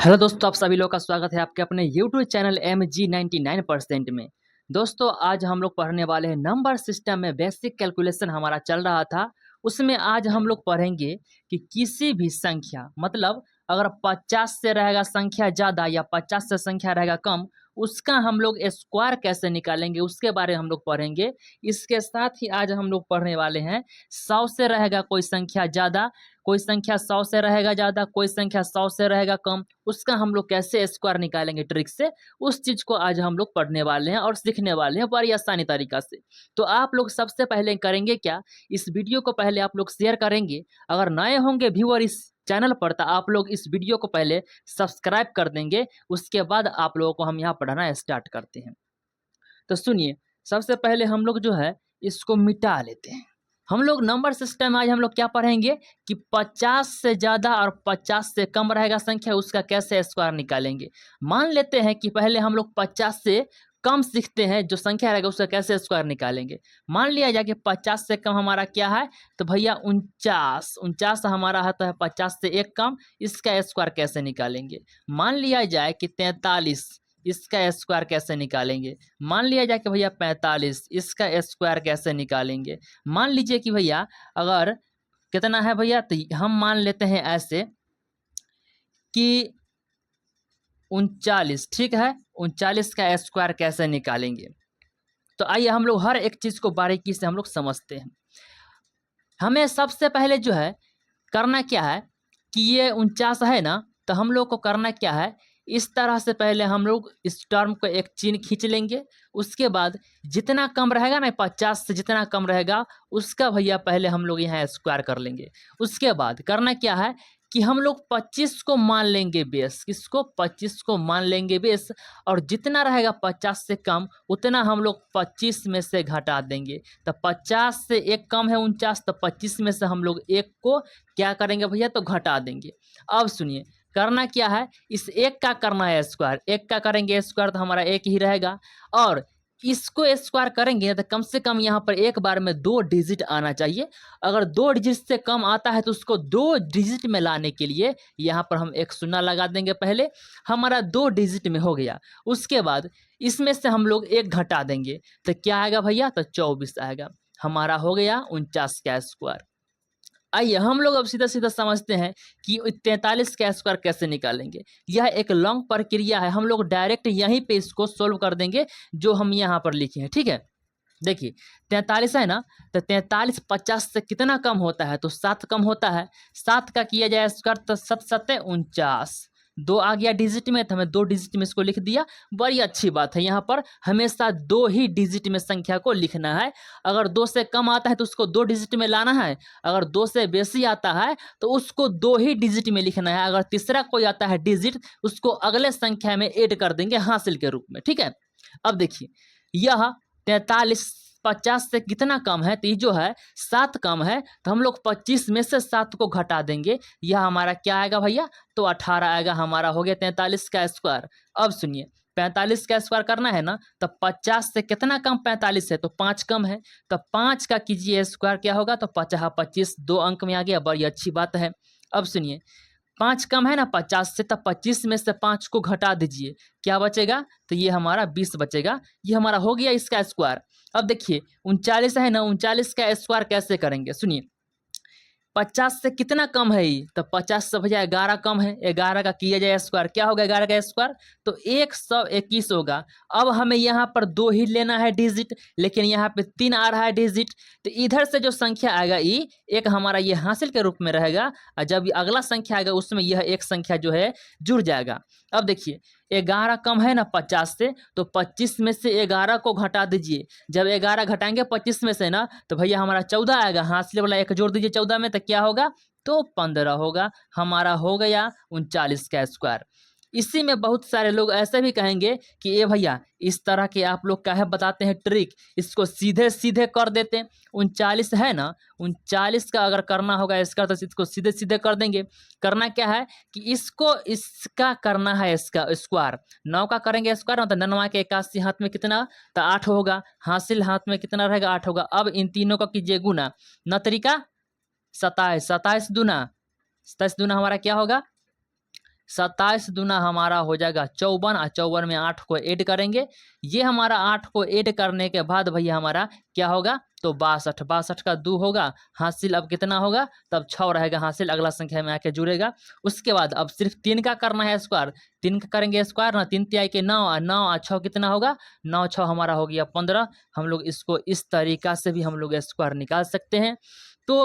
Hello दोस्तों, आप सभी लोग का स्वागत है आपके अपने यूट्यूब चैनल MG99% में। दोस्तों, आज हम लोग पढ़ने वाले हैं नंबर सिस्टम में बेसिक कैलकुलेशन हमारा चल रहा था। उसमें आज हम लोग पढ़ेंगे कि किसी भी संख्या मतलब अगर 50 से रहेगा संख्या ज़्यादा या 50 से संख्या रहेगा कम, उसका हम लोग स्क्वायर कैसे निकालेंगे उसके बारे में हम लोग पढ़ेंगे। इसके साथ ही आज हम लोग पढ़ने वाले हैं 100 से रहेगा कोई संख्या ज़्यादा, कोई संख्या 100 से रहेगा ज़्यादा, कोई संख्या 100 से रहेगा कम, उसका हम लोग कैसे स्क्वायर निकालेंगे ट्रिक से, उस चीज़ को आज हम लोग पढ़ने वाले हैं और सीखने वाले हैं बड़ी आसानी तरीका से। तो आप लोग सबसे पहले करेंगे क्या, इस वीडियो को पहले आप लोग शेयर करेंगे। अगर नए होंगे व्यूअर इस चैनल पर तो आप लोग इस वीडियो को पहले सब्सक्राइब कर देंगे, उसके बाद आप लोगों को हम यहाँ पढ़ाना स्टार्ट करते हैं। तो सुनिए, सबसे पहले हम लोग जो है इसको मिटा लेते हैं। हम लोग नंबर सिस्टम आज हम लोग क्या पढ़ेंगे कि 50 से ज़्यादा और 50 से कम रहेगा संख्या, उसका कैसे स्क्वायर निकालेंगे। मान लेते हैं कि पहले हम लोग 50 से कम सीखते हैं, जो संख्या रहेगा उसका कैसे स्क्वायर निकालेंगे। मान लिया जाए कि 50 से कम हमारा क्या है, तो भैया 49 49 हमारा आता है 50 से एक कम, इसका स्क्वायर कैसे निकालेंगे। मान लिया जाए कि 43, इसका स्क्वायर कैसे निकालेंगे। मान लिया जाए कि भैया 45, इसका स्क्वायर कैसे निकालेंगे। मान लीजिए कि भैया अगर कितना है भैया, तो हम मान लेते हैं ऐसे कि 39, ठीक है। 39 का स्क्वायर कैसे निकालेंगे, तो आइए हम लोग हर एक चीज़ को बारीकी से हम लोग समझते हैं। हमें सबसे पहले जो है करना क्या है कि ये 49 है ना, तो हम लोग को करना क्या है, इस तरह से पहले हम लोग इस टर्म को एक चिन्ह खींच लेंगे। उसके बाद जितना कम रहेगा ना, 50 से जितना कम रहेगा उसका भैया पहले हम लोग यहाँ स्क्वायर कर लेंगे। उसके बाद करना क्या है कि हम लोग 25 को मान लेंगे बेस, किसको 25 को मान लेंगे बेस, और जितना रहेगा 50 से कम उतना हम लोग 25 में से घटा देंगे। तो 50 से एक कम है 49, तो 25 में से हम लोग एक को क्या करेंगे भैया, तो घटा देंगे। अब सुनिए करना क्या है, इस एक का करना है स्क्वायर, एक का करेंगे स्क्वायर तो हमारा एक ही रहेगा, और इसको स्क्वायर करेंगे तो कम से कम यहाँ पर एक बार में 2 डिजिट आना चाहिए। अगर 2 डिजिट से कम आता है तो उसको 2 डिजिट में लाने के लिए यहाँ पर हम एक शून्य लगा देंगे। पहले हमारा 2 डिजिट में हो गया, उसके बाद इसमें से हम लोग एक घटा देंगे, तो क्या आएगा भैया, तो 24 आएगा। हमारा हो गया 49 का स्क्वायर। आइए हम लोग अब सीधा सीधा समझते हैं कि 43 का स्क्वायर कैसे निकालेंगे। यह एक लॉन्ग प्रक्रिया है, हम लोग डायरेक्ट यहीं पे इसको सोल्व कर देंगे जो हम यहाँ पर लिखे हैं, ठीक है। देखिए 43 है ना, तो 43 50 से कितना कम होता है, तो 7 कम होता है। 7 का किया जाए स्क्वायर तो 7 7 49, 2 आ गया डिजिट में, तो हमें 2 डिजिट में इसको लिख दिया। बड़ी अच्छी बात है, यहाँ पर हमेशा 2 ही डिजिट में संख्या को लिखना है। अगर 2 से कम आता है तो उसको 2 डिजिट में लाना है, अगर 2 से बेसी आता है तो उसको 2 ही डिजिट में लिखना है। अगर तीसरा कोई आता है डिजिट, उसको अगले संख्या में ऐड कर देंगे हासिल के रूप में, ठीक है। अब देखिए यह 43 50 से कितना कम है, तो ये जो है 7 कम है, तो हम लोग 25 में से 7 को घटा देंगे। यह हमारा क्या आएगा भैया, तो 18 आएगा। हमारा हो गया 43 का स्क्वायर। अब सुनिए 45 का स्क्वायर करना है ना, तो 50 से कितना कम 45 है, तो 5 कम है, तो 5 का कीजिए स्क्वायर, क्या होगा, तो 50 25 2 अंक में आ गया, बड़ी अच्छी बात है। अब सुनिए 5 कम है ना 50 से, तब 25 में से 5 को घटा दीजिए, क्या बचेगा, तो ये हमारा 20 बचेगा। ये हमारा हो गया इसका स्क्वायर। अब देखिए 39 है ना, 39 का स्क्वायर कैसे करेंगे, सुनिए 50 से कितना कम है ये, तो 50 से भैया 11 कम है, 11 का किया जाए स्क्वायर, क्या होगा 11 का स्क्वायर, तो 121 होगा। अब हमें यहाँ पर 2 ही लेना है डिजिट, लेकिन यहाँ पे 3 आ रहा है डिजिट, तो इधर से जो संख्या आएगा ये एक हमारा ये हासिल के रूप में रहेगा, और जब ये अगला संख्या आएगा उसमें यह एक संख्या जो है जुड़ जाएगा। अब देखिए 11 कम है ना 50 से, तो 25 में से 11 को घटा दीजिए। जब 11 घटाएंगे 25 में से ना, तो भैया हमारा 14 आएगा, हासिल वाला एक जोड़ दीजिए 14 में, तो क्या होगा, तो 15 होगा। हमारा हो गया 39 का स्क्वायर। इसी में बहुत सारे लोग ऐसे भी कहेंगे कि ये भैया इस तरह के आप लोग काहे बताते हैं ट्रिक, इसको सीधे सीधे कर देते हैं। 39 है ना, 39 का अगर करना होगा इसका, तो इसको सीधे सीधे कर देंगे। करना क्या है कि इसको इसका करना है, इसका स्क्वायर 9 का करेंगे स्क्वायर, मतलब 9 के 81 हाथ में कितना, तो 8 होगा। हासिल हाथ में कितना रहेगा, 8 होगा। अब इन तीनों का कीजिए गुना, 9 तरीका 27, 27 दूना 27 दूना हमारा क्या होगा 27 दूना हमारा हो जाएगा 54 और 54 में 8 को ऐड करेंगे। ये हमारा 8 को ऐड करने के बाद भैया हमारा क्या होगा तो 62, 62 का 2 होगा, हासिल अब कितना होगा तब 6 रहेगा, हासिल अगला संख्या में आके जुड़ेगा। उसके बाद अब सिर्फ 3 का करना है स्क्वायर, 3 का करेंगे स्क्वायर ना, 3 तिहाई के 9 और 9 और 6 कितना होगा 9 6 हमारा हो गया 15। हम लोग इसको इस तरीका से भी हम लोग स्क्वायर निकाल सकते हैं। तो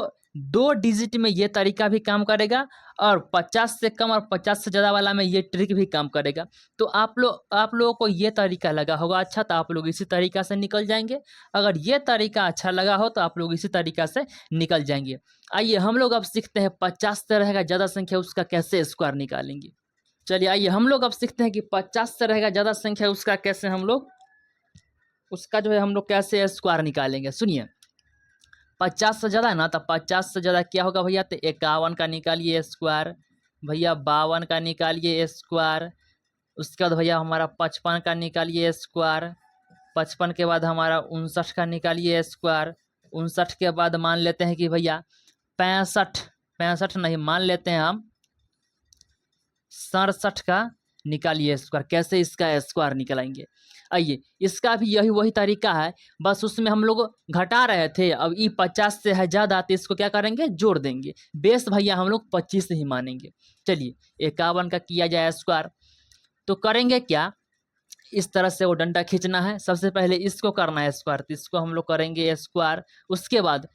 2 डिजिट में ये तरीका भी काम करेगा और 50 से कम और 50 से ज़्यादा वाला में ये ट्रिक भी काम करेगा। तो आप लोगों को ये तरीका लगा होगा अच्छा, तो आप लोग इसी तरीका से निकल जाएंगे। अगर ये तरीका अच्छा लगा हो तो आप लोग इसी तरीका से निकल जाएंगे। आइए हम लोग अब सीखते हैं 50 से रहेगा ज़्यादा संख्या उसका कैसे स्क्वायर निकालेंगे। चलिए आइए हम लोग अब सीखते हैं कि 50 से रहेगा ज़्यादा संख्या उसका कैसे हम लोग उसका जो है हम लोग कैसे स्क्वायर निकालेंगे। सुनिए 50 से ज़्यादा है ना, तो 50 से ज़्यादा क्या होगा भैया, तो 51 का निकालिए स्क्वायर, भैया 52 का निकालिए स्क्वायर, उसके बाद भैया हमारा 55 का निकालिए स्क्वायर, 55 के बाद हमारा 59 का निकालिए स्क्वायर, 59 के बाद मान लेते हैं कि भैया 65 नहीं, मान लेते हैं हम 67 का निकालिए स्क्वायर। कैसे इसका स्क्वायर निकालेंगे, आइए इसका भी वही तरीका है, बस उसमें हम लोग घटा रहे थे, अब ये 50 से है ज़्यादा तो इसको क्या करेंगे जोड़ देंगे, बेस भैया हम लोग 25 ही मानेंगे। चलिए 51 का किया जाए स्क्वायर, तो करेंगे क्या, इस तरह से वो डंडा खींचना है, सबसे पहले इसको करना है स्क्वायर, तो इसको हम लोग करेंगे स्क्वायर। उसके बाद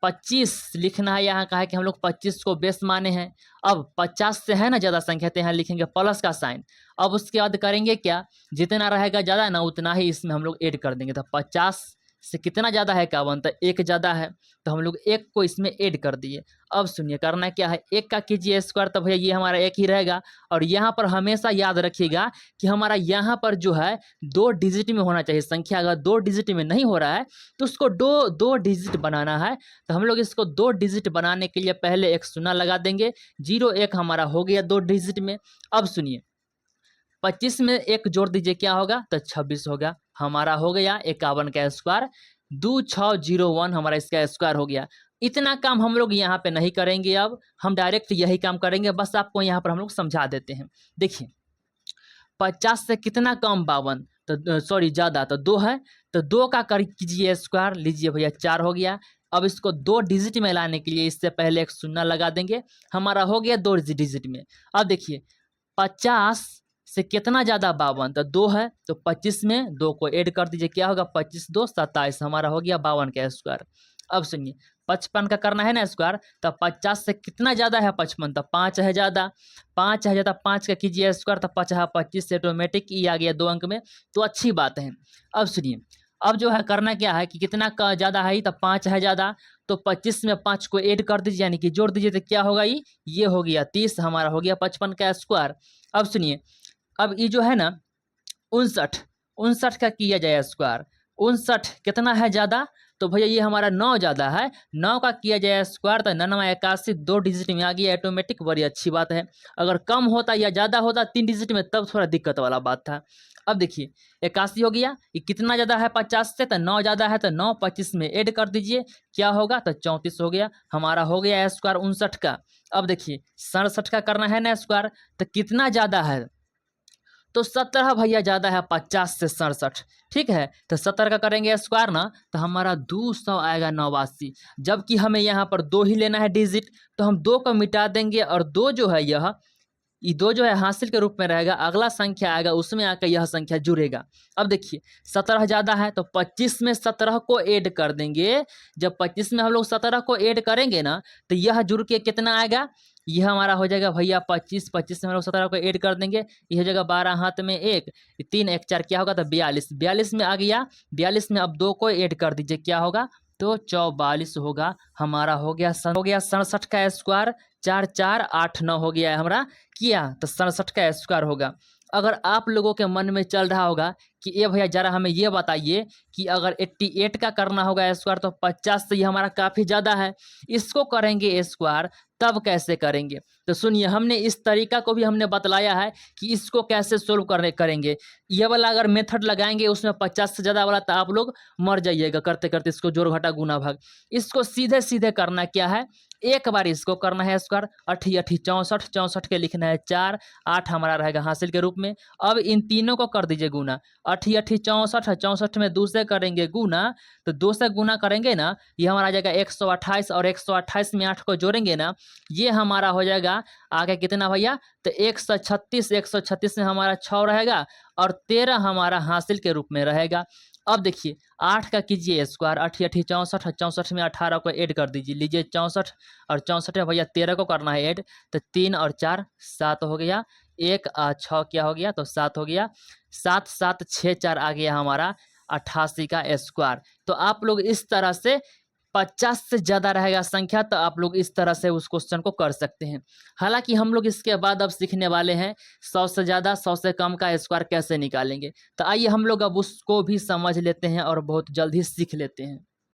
25 लिखना है, यहाँ का है कि हम लोग 25 को बेस माने हैं। अब 50 से है ना ज़्यादा संख्या, तो यहाँ लिखेंगे प्लस का साइन। अब उसके बाद करेंगे क्या, जितना रहेगा ज़्यादा ना उतना ही इसमें हम लोग ऐड कर देंगे। तो 50 से कितना ज़्यादा है 51, तो 1 ज़्यादा है, तो हम लोग 1 को इसमें ऐड कर दिए। अब सुनिए करना क्या है, 1 का कीजिए स्क्वायर, तो भैया ये हमारा 1 ही रहेगा। और यहाँ पर हमेशा याद रखिएगा कि हमारा यहाँ पर जो है 2 डिजिट में होना चाहिए संख्या, अगर 2 डिजिट में नहीं हो रहा है तो उसको 2 डिजिट बनाना है। तो हम लोग इसको 2 डिजिट बनाने के लिए पहले एक शून्य लगा देंगे, 0 1 हमारा हो गया 2 डिजिट में। अब सुनिए 25 में 1 जोड़ दीजिए, क्या होगा तो 26 होगा, हमारा हो गया 51 का स्क्वायर, 2601 हमारा इसका स्क्वायर हो गया। इतना काम हम लोग यहाँ पे नहीं करेंगे, अब हम डायरेक्ट यही काम करेंगे, बस आपको यहाँ पर हम लोग समझा देते हैं। देखिए 50 से कितना कम 52, तो सॉरी ज़्यादा, तो 2 है, तो 2 का कर कीजिए स्क्वायर, लीजिए भैया 4 हो गया। अब इसको 2 डिजिट में लाने के लिए इससे पहले एक शून्य लगा देंगे, हमारा हो गया 2 डिजिट में। अब देखिए 50 से कितना ज़्यादा 52, तो 2 है, तो 25 में 2 को ऐड कर दीजिए, क्या होगा 25 2 27, हमारा हो गया 52 का स्क्वायर। अब सुनिए 55 का करना है ना स्क्वायर, तो 50 से कितना ज़्यादा है 55, तो 5 है ज़्यादा, 5 है ज़्यादा, 5 का कीजिए स्क्वायर, तो 5 है 25 से ऑटोमेटिक ई आ गया 2 अंक में, तो अच्छी बात है। अब सुनिए अब जो है करना क्या है कि कितना का ज़्यादा है, तो 5 है ज़्यादा, तो 25 में 5 को ऐड कर दीजिए यानी कि जोड़ दीजिए, तो क्या होगा ये हो गया 30, हमारा हो गया 55 का स्क्वायर। अब सुनिए अब ये जो है ना 59 का किया जाए स्क्वायर, 59 कितना है ज़्यादा, तो भैया ये हमारा 9 ज़्यादा है, 9 का किया जाए स्क्वायर, तो 9 81 2 डिजिट में आ गया ऑटोमेटिक, बड़ी अच्छी बात है। अगर कम होता या ज़्यादा होता 3 डिजिट में तब थोड़ा दिक्कत वाला बात था। अब देखिए 81 हो गया, ये कितना ज़्यादा है 50 से, तो 9 ज़्यादा है, तो 9 25 में ऐड कर दीजिए, क्या होगा तो 34 हो गया, हमारा हो गया स्क्वायर 59 का। अब देखिए 67 का करना है ना स्क्वायर, तो कितना ज़्यादा है, तो 17 भैया ज़्यादा है 50 से 67, ठीक है, तो 70 का करेंगे स्क्वायर ना, तो हमारा 200 आएगा 89, जबकि हमें यहाँ पर 2 ही लेना है डिजिट, तो हम 2 को मिटा देंगे और 2 जो है ये 2 जो है हासिल के रूप में रहेगा, अगला संख्या आएगा उसमें आकर यह संख्या जुड़ेगा। अब देखिए 17 ज़्यादा है, तो 25 में 17 को ऐड कर देंगे, जब 25 में हम लोग 17 को ऐड करेंगे ना, तो यह जुड़ के कितना आएगा, यह हमारा हो जाएगा भैया 25 25 में हम लोग 17 को ऐड कर देंगे, यह हो जाएगा 12 हाथ में 1 3 1 4 क्या होगा तो 42, 42 में आ गया, 42 में अब 2 को ऐड कर दीजिए, क्या होगा तो 44 होगा, हमारा हो गया 67 का स्क्वायर, 4 4 8 9 हो गया है हमारा, किया तो 67 का स्क्वायर होगा। अगर आप लोगों के मन में चल रहा होगा कि ये भैया ज़रा हमें ये बताइए कि अगर 88 का करना होगा स्क्वायर तो 50 से ये हमारा काफ़ी ज़्यादा है, इसको करेंगे स्क्वायर तब कैसे करेंगे। तो सुनिए, हमने इस तरीका को भी हमने बतलाया है कि इसको कैसे सोल्व करेंगे। ये वाला अगर मेथड लगाएंगे उसमें 50 से ज़्यादा वाला तो आप लोग मर जाइएगा करते करते इसको जोड़ घटा गुना भाग। इसको सीधे सीधे करना क्या है, एक बार इसको करना है स्क्वायर, 8 8 64, 64 के लिखना है 4, 8 हमारा रहेगा हासिल के रूप में। अब इन तीनों को कर दीजिए गुना, 8 8 64 है, 64 में 2 से करेंगे गुना, तो 2 से गुना करेंगे ना, ये हमारा आ जाएगा 128 और 128 में 8 को जोड़ेंगे ना, ये हमारा हो जाएगा आगे कितना भैया, तो 136, 136 में हमारा 6 रहेगा और 13 हमारा हासिल के रूप में रहेगा। अब देखिए 8 का कीजिए स्क्वायर, 8 8 64, 64 में 18 को ऐड कर दीजिए, लीजिए 64 और 64 में भैया 13 को करना है ऐड, तो 3 और 4 7 हो गया, 1 6 क्या हो गया, तो 7 हो गया, 7 7 6 4 आ गया हमारा 88 का स्क्वायर। तो आप लोग इस तरह से 50 से ज़्यादा रहेगा संख्या तो आप लोग इस तरह से उस क्वेश्चन को कर सकते हैं। हालांकि हम लोग इसके बाद अब सीखने वाले हैं 100 से ज़्यादा 100 से कम का स्क्वायर कैसे निकालेंगे। तो आइए हम लोग अब उसको भी समझ लेते हैं और बहुत जल्द ही सीख लेते हैं।